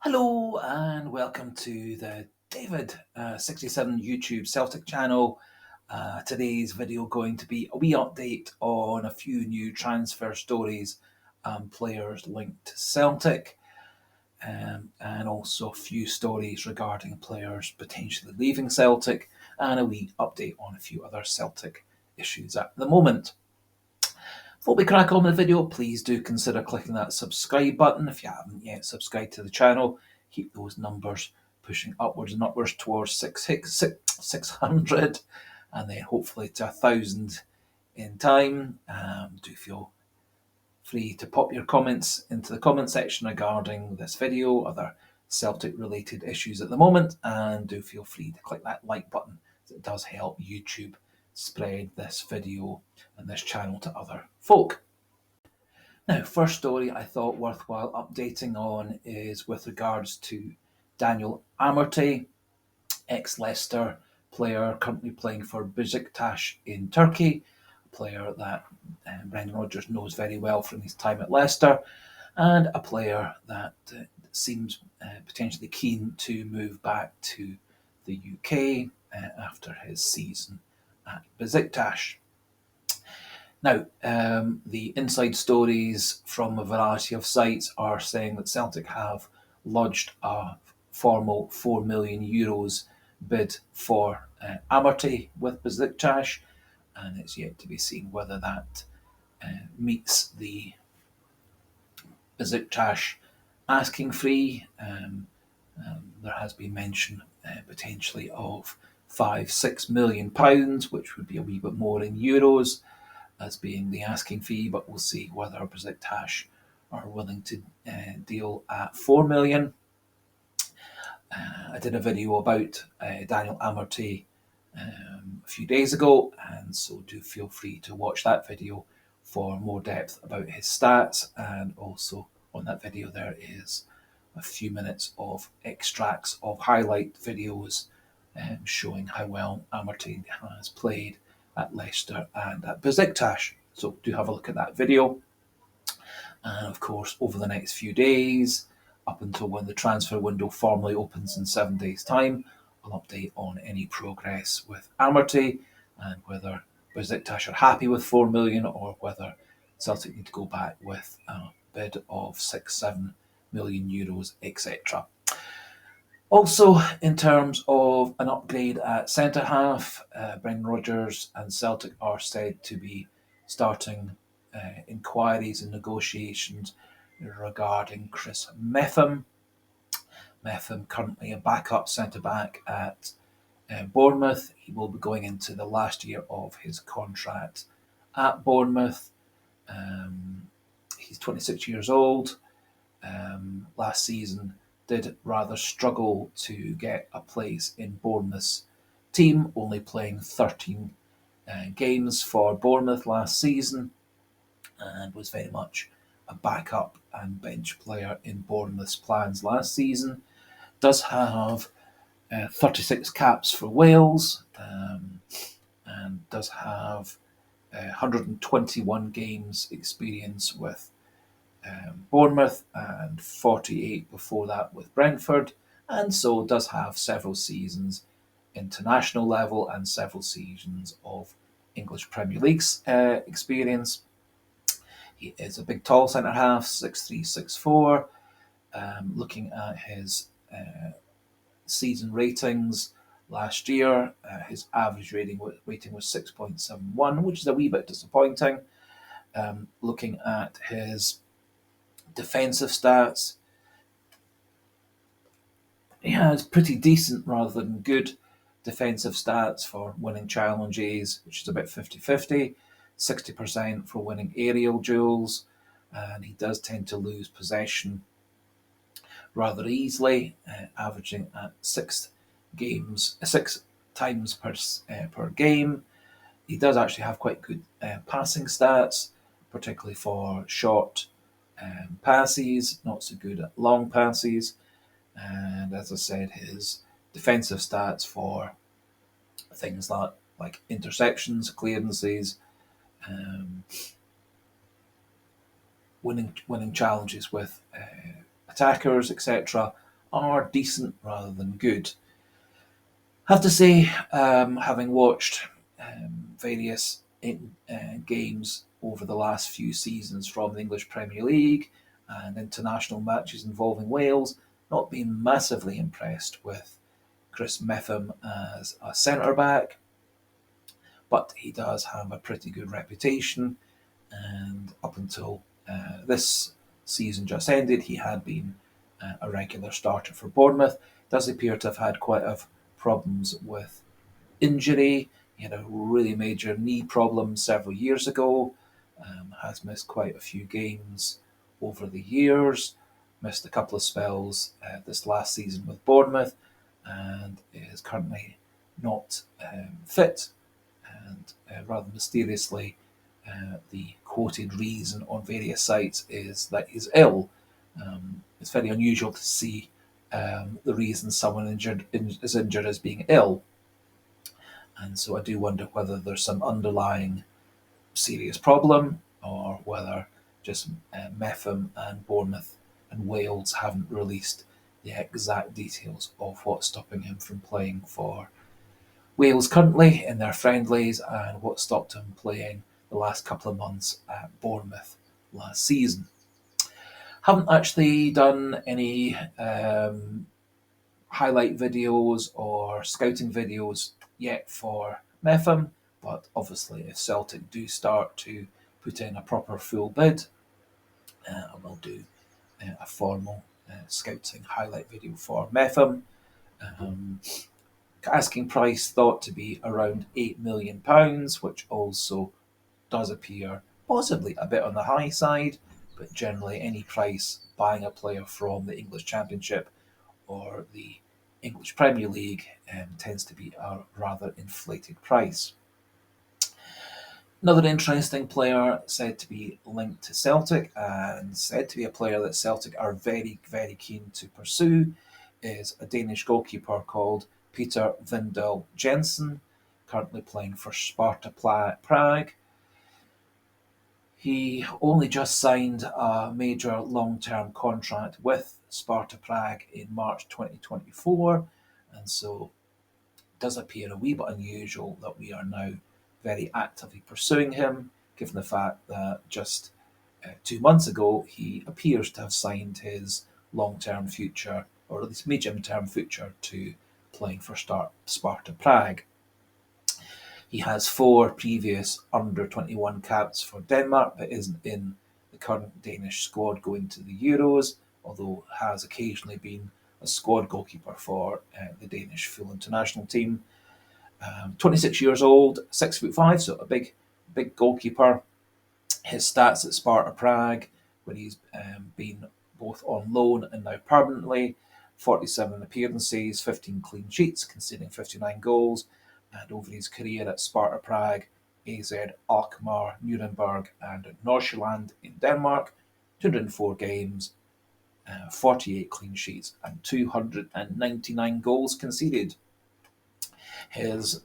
Hello and welcome to the David67 YouTube Celtic channel. Today's video going to be a wee update on a few new transfer stories and players linked to Celtic, and also a few stories regarding players potentially leaving Celtic, and a wee update on a few other Celtic issues at the moment. Before we crack on with the video, please do consider clicking that subscribe button if you haven't yet subscribed to the channel. Keep those numbers pushing upwards and upwards towards 600 and then hopefully to 1,000 in time. Do feel free to pop your comments into the comment section regarding this video, other Celtic related issues at the moment, and do feel free to click that like button, as it does help YouTube spread this video and this channel to other folk. Now, first story I thought worthwhile updating on is with regards to Daniel Amartey, ex-Leicester player currently playing for Besiktas in Turkey, a player that Brendan Rodgers knows very well from his time at Leicester, and a player that seems potentially keen to move back to the UK after his season at Besiktas. Now, the inside stories from a variety of sites are saying that Celtic have lodged a formal €4 million bid for Amartey with Besiktas, and it's yet to be seen whether that meets the Besiktas asking fee. There has been mention potentially of £5-6 million, which would be a wee bit more in euros, as being the asking fee, but we'll see whether Besiktas are willing to deal at £4 million. I did a video about Daniel Amartey a few days ago, and so do feel free to watch that video for more depth about his stats, and also on that video there is a few minutes of extracts of highlight videos showing how well Amartey has played at Leicester and at Besiktas. So do have a look at that video. And of course, over the next few days, up until when the transfer window formally opens in 7 days' time, I'll update on any progress with Amartey and whether Besiktas are happy with €4 million or whether Celtic need to go back with a bid of €6-7 million, etc. Also, in terms of an upgrade at centre-half, Brendan Rodgers and Celtic are said to be starting inquiries and negotiations regarding Chris Mepham. Mepham, currently a backup centre-back at Bournemouth. He will be going into the last year of his contract at Bournemouth. He's 26 years old. Last season did rather struggle to get a place in Bournemouth's team, only playing 13 games for Bournemouth last season, and was very much a backup and bench player in Bournemouth's plans last season. Does have 36 caps for Wales, and does have 121 games experience with Bournemouth and 48 before that with Brentford, and so does have several seasons international level and several seasons of English Premier League experience. He is a big tall centre half, 6'3", 6'4". Looking at his season ratings last year, his average rating was 6.71, which is a wee bit disappointing. Looking at his defensive stats, he has pretty decent rather than good defensive stats for winning challenges, which is about 50-50, 60% for winning aerial duels, and he does tend to lose possession rather easily, averaging at 6 times per game. He does actually have quite good passing stats, particularly for short passes, not so good at long passes. And as I said, his defensive stats for things like interceptions, clearances, winning challenges with attackers, etc., are decent rather than good. I have to say, having watched various games over the last few seasons from the English Premier League and international matches involving Wales, not been massively impressed with Chris Mepham as a centre back, but he does have a pretty good reputation. And up until this season just ended, he had been a regular starter for Bournemouth. Does appear to have had quite a problems with injury. He had a really major knee problem several years ago. Has missed quite a few games over the years. Missed a couple of spells this last season with Bournemouth, and is currently not fit. And rather mysteriously, the quoted reason on various sites is that he's ill. It's very unusual to see the reason someone is injured as being ill. And so I do wonder whether there's some underlying serious problem or whether just Mepham and Bournemouth and Wales haven't released the exact details of what's stopping him from playing for Wales currently in their friendlies and what stopped him playing the last couple of months at Bournemouth last season. Haven't actually done any highlight videos or scouting videos yet for Mepham, but obviously if Celtic do start to put in a proper full bid, I will do a formal scouting highlight video for Mepham. Asking price thought to be around £8 million, which also does appear possibly a bit on the high side, but generally any price buying a player from the English Championship or the English Premier League tends to be a rather inflated price. Another interesting player said to be linked to Celtic and said to be a player that Celtic are very, very keen to pursue is a Danish goalkeeper called Peter Vindahl Jensen, currently playing for Sparta Prague. He only just signed a major long-term contract with Sparta Prague in March 2024, and so it does appear a wee bit unusual that we are now very actively pursuing him, given the fact that just 2 months ago he appears to have signed his long-term future, or at least medium-term future, to playing for Sparta Prague. He has 4 previous under-21 caps for Denmark, but isn't in the current Danish squad going to the Euros, although has occasionally been a squad goalkeeper for the Danish full international team. 26 years old, 6'5", so a big goalkeeper. His stats at Sparta Prague, where he's been both on loan and now permanently: 47 appearances, 15 clean sheets, conceding 59 goals, and over his career at Sparta Prague, AZ Alkmaar, Nuremberg and Nordsjælland in Denmark, 204 games, 48 clean sheets and 299 goals conceded. His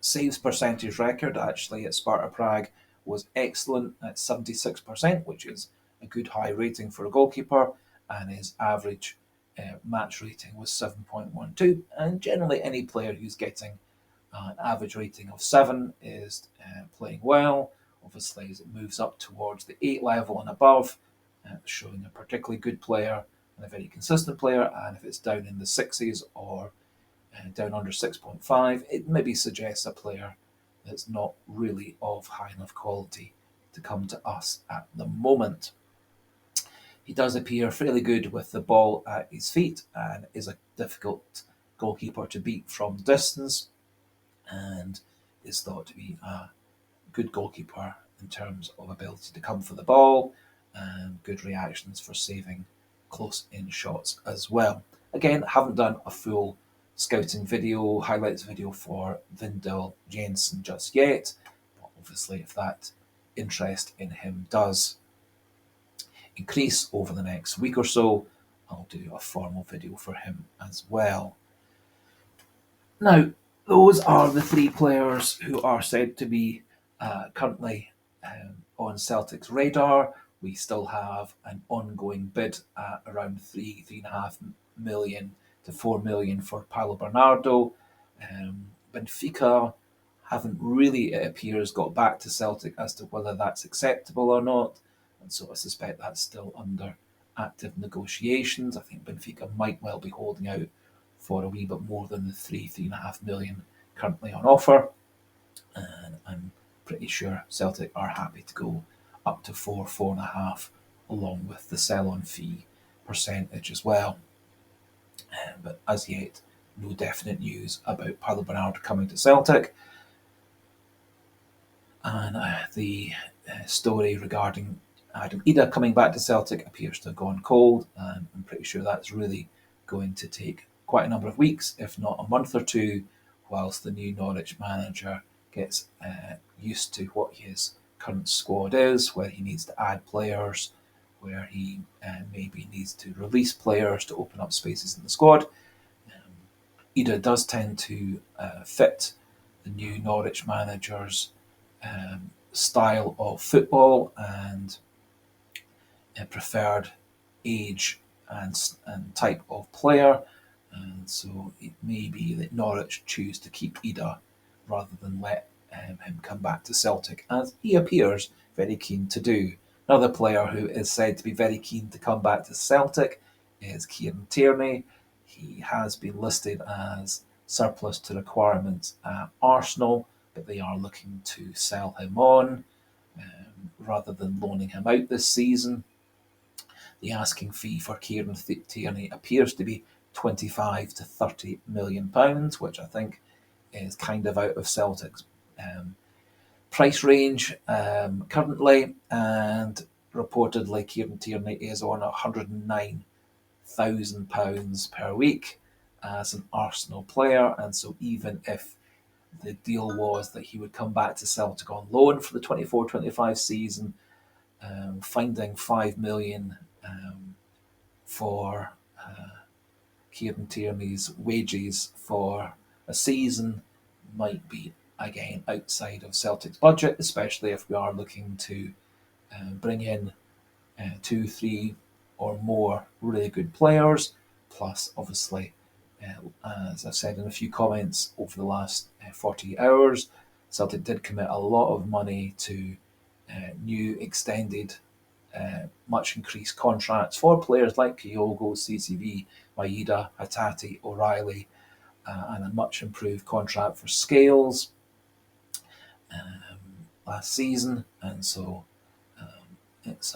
saves percentage record actually at Sparta Prague was excellent at 76%, which is a good high rating for a goalkeeper, and his average match rating was 7.12. And generally, any player who's getting an average rating of 7 is playing well. Obviously, as it moves up towards the 8 level and above, showing a particularly good player and a very consistent player. And if it's down in the 6s or down under 6.5, it maybe suggests a player that's not really of high enough quality to come to us at the moment. He does appear fairly good with the ball at his feet and is a difficult goalkeeper to beat from distance, and is thought to be a good goalkeeper in terms of ability to come for the ball and good reactions for saving close-in shots as well. Again, haven't done a full scouting video, highlights video for Vindahl Jensen just yet, but obviously if that interest in him does increase over the next week or so, I'll do a formal video for him as well. Now, those are the 3 players who are said to be currently on Celtic's radar. We still have an ongoing bid at around £3.5 million to 4 million for Paulo Bernardo. Benfica haven't really, it appears, got back to Celtic as to whether that's acceptable or not, and so I suspect that's still under active negotiations. I think Benfica might well be holding out for a wee bit more than the 3.5 million currently on offer, and I'm pretty sure Celtic are happy to go up to 4.5, along with the sell-on fee percentage as well. But as yet, no definite news about Paulo Bernardo coming to Celtic. And the story regarding Adam Ida coming back to Celtic appears to have gone cold, and I'm pretty sure that's really going to take quite a number of weeks, if not a month or two, whilst the new Norwich manager gets used to what his current squad is, where he needs to add players, where he maybe needs to release players to open up spaces in the squad. Ida does tend to fit the new Norwich manager's style of football and preferred age and type of player, and so it may be that Norwich choose to keep Ida rather than let him come back to Celtic, as he appears very keen to do. Another player who is said to be very keen to come back to Celtic is Kieran Tierney. He has been listed as surplus to requirements at Arsenal, but they are looking to sell him on rather than loaning him out this season. The asking fee for Kieran Tierney appears to be 25 to 30 million pounds, which I think is kind of out of Celtic's price range currently, and reportedly Kieran Tierney is on £109,000 per week as an Arsenal player, and so even if the deal was that he would come back to Celtic on loan for the 24-25 season, finding 5 million for Kieran Tierney's wages for a season might be, again, outside of Celtic's budget, especially if we are looking to bring in 2, 3 or more really good players, plus obviously, as I've said in a few comments over the last 48 hours, Celtic did commit a lot of money to new extended much increased contracts for players like Kyogo, CCV, Maeda, Hatate, O'Reilly, and a much improved contract for Scales last season, and so it's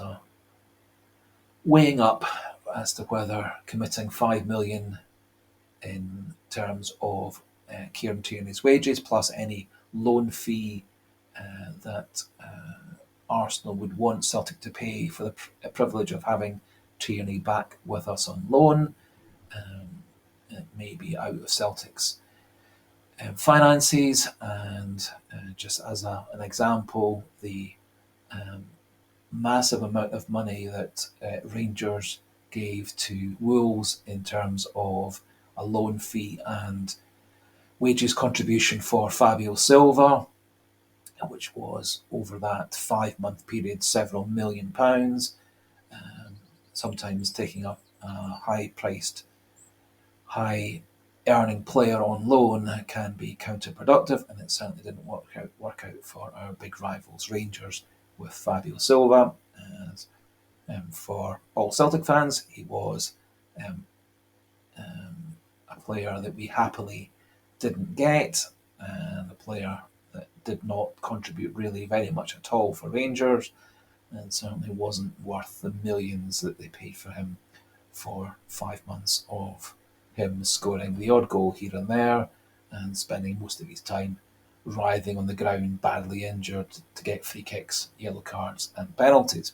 weighing up as to whether committing 5 million in terms of Kieran Tierney's wages plus any loan fee that Arsenal would want Celtic to pay for the privilege of having Tierney back with us on loan. It may be out of Celtic's finances, and just as an example, the massive amount of money that Rangers gave to Wolves in terms of a loan fee and wages contribution for Fabio Silva, which was over that 5-month period several million pounds, sometimes taking up a high-priced, high-earning player on loan can be counterproductive, and it certainly didn't work out for our big rivals Rangers with Fabio Silva. As for all Celtic fans, he was a player that we happily didn't get, and a player that did not contribute really very much at all for Rangers, and certainly wasn't worth the millions that they paid for him for 5 months of him scoring the odd goal here and there and spending most of his time writhing on the ground, badly injured, to get free kicks, yellow cards and penalties.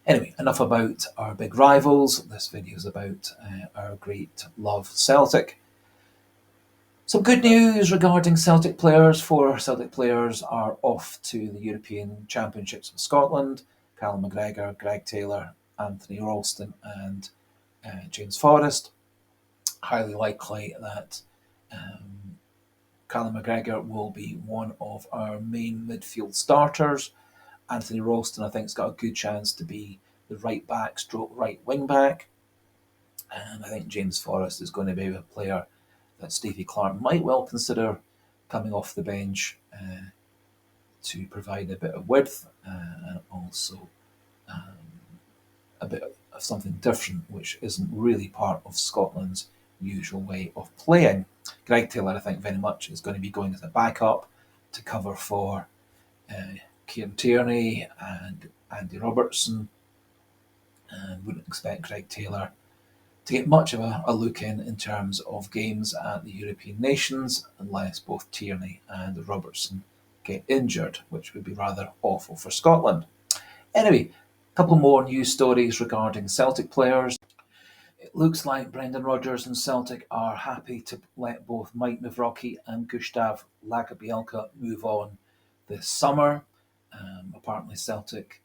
Anyway, enough about our big rivals. This video is about our great love Celtic. Some good news regarding Celtic players. 4 Celtic players are off to the European Championships of Scotland. Callum McGregor, Greg Taylor, Anthony Ralston and James Forrest. Highly likely that Callum McGregor will be one of our main midfield starters. Anthony Ralston, I think, has got a good chance to be the right back stroke right wing back. And I think James Forrest is going to be a player that Stevie Clarke might well consider coming off the bench to provide a bit of width and also a bit of something different, which isn't really part of Scotland's usual way of playing. Greg Taylor, I think, very much is going to be going as a backup to cover for Kieran Tierney and Andy Robertson, and wouldn't expect Greg Taylor to get much of a look in terms of games at the European nations unless both Tierney and Robertson get injured, which would be rather awful for Scotland. Anyway, a couple more news stories regarding Celtic players. It looks like Brendan Rodgers and Celtic are happy to let both Mike Nawrocki and Gustav Lagerbielke move on this summer. Apparently Celtic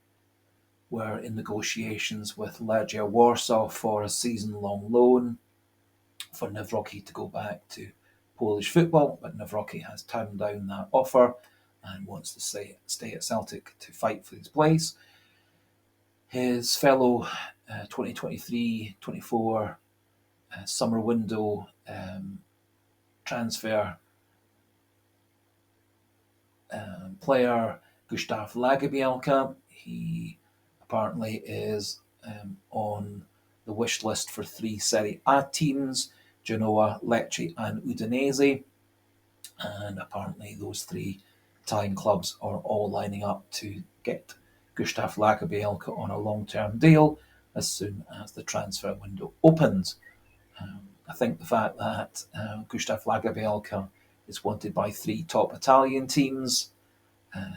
were in negotiations with Legia Warsaw for a season-long loan for Nawrocki to go back to Polish football, but Nawrocki has turned down that offer and wants to stay at Celtic to fight for his place. His fellow 2023-24 summer window transfer player Gustav Lagerbielke, he apparently is on the wish list for 3 Serie A teams, Genoa, Lecce and Udinese, and apparently those 3 Italian clubs are all lining up to get Gustav Lagerbielke on a long-term deal as soon as the transfer window opens. I think the fact that Gustav Lagerbielke is wanted by 3 top Italian teams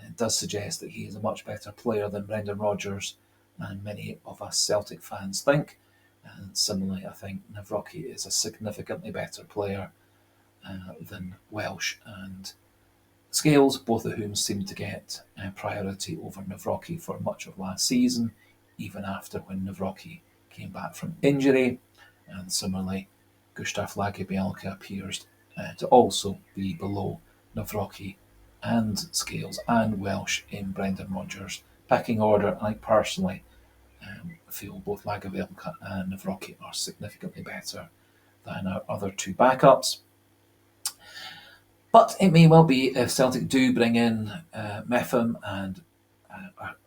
it does suggest that he is a much better player than Brendan Rodgers and many of us Celtic fans think. And similarly, I think Nawrocki is a significantly better player than Welsh and Scales, both of whom seemed to get priority over Nawrocki for much of last season, even after when Nawrocki came back from injury. And similarly, Gustav Lagerbielke appears to also be below Nawrocki and Scales and Welsh in Brendan Rodgers' pecking order. I personally feel both Lagerbielke and Nawrocki are significantly better than our other 2 backups. But it may well be if Celtic do bring in Mepham and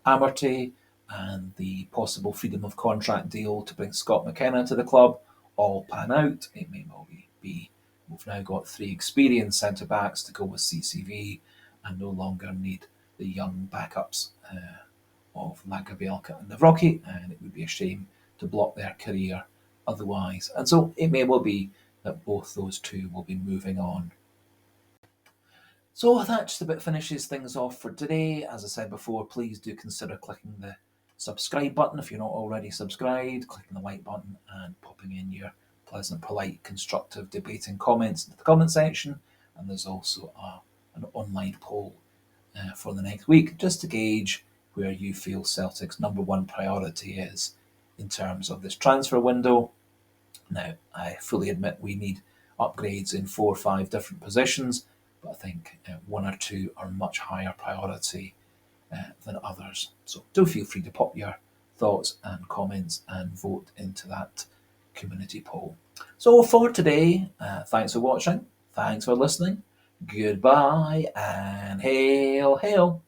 Amartey and the possible freedom of contract deal to bring Scott McKenna to the club all pan out, it may well be we've now got 3 experienced centre-backs to go with CCV and no longer need the young backups of Lagerbielke and Nawrocki, and it would be a shame to block their career otherwise. And so it may well be that both those 2 will be moving on. So that just about finishes things off for today. As I said before, please do consider clicking the subscribe button if you're not already subscribed, clicking the like button and popping in your pleasant, polite, constructive, debating comments in the comment section. And there's also an online poll for the next week just to gauge where you feel Celtic's number 1 priority is in terms of this transfer window. Now, I fully admit we need upgrades in 4 or 5 different positions, but I think 1 or 2 are much higher priority than others. So do feel free to pop your thoughts and comments and vote into that community poll. So for today, thanks for watching, thanks for listening, goodbye and hail, hail.